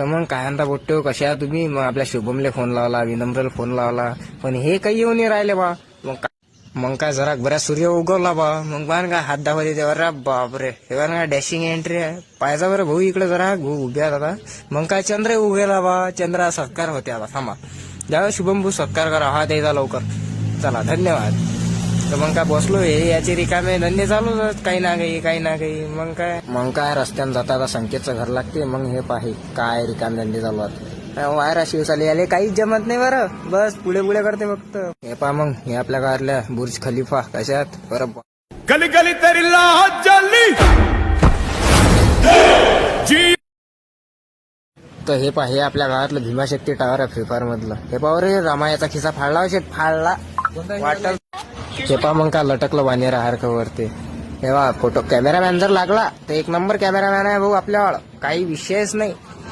तर मग काय म्हणता बोट्टो, कशा आहात तुम्ही? मग आपल्या शुभमले फोन लावला, विनम्रला फोन लावला, पण हे काही येऊन नाही राहिले बा. मग काय जरा बऱ्याच सूर्य उगवला बा. मग पाहा काय हात दाखवते तेव्हा, बापरे हे काय डॅशिंग एंट्री आहे. पाहिजा बरं भाऊ इकडे जरा उभ्या आता. मग काय चंद्र उगेला बा. चंद्रा सत्कार होते आता. थांबा द्या शुभम भाऊ सत्कार करा. हा द्यायचा लवकर. चला धन्यवाद. तर मग काय बसलो हे याचे रिकामे धंदे चालू काही ना काही. मग काय रस्त्यानं जाता संकेतचं घर लागते. मग हे पाहे काय रिकामे धंदे चालू आहेत. वायरा शिवसाली आले काहीच जमत नाही बरं. बस पुढे करते फक्त. हे पहा मग हे आपल्या गावातल्या बुर्ज खलिफा कशात बरं. गली गली तेरी लाज जली जी. तर हे पहा हे आपल्या गावातलं भीमाशक्ती टावर आहे फ्री फायर मधलं. हे पहा रे रामायाचा खिसा फाडला वाटल. हे पहा मग का लटकलं वानेर हारखं वरती. हे पहा फोटो कॅमेरामॅन जर लागला तर एक नंबर कॅमेरामॅन आहे भाऊ आपल्यावर. काही विषयच नाही.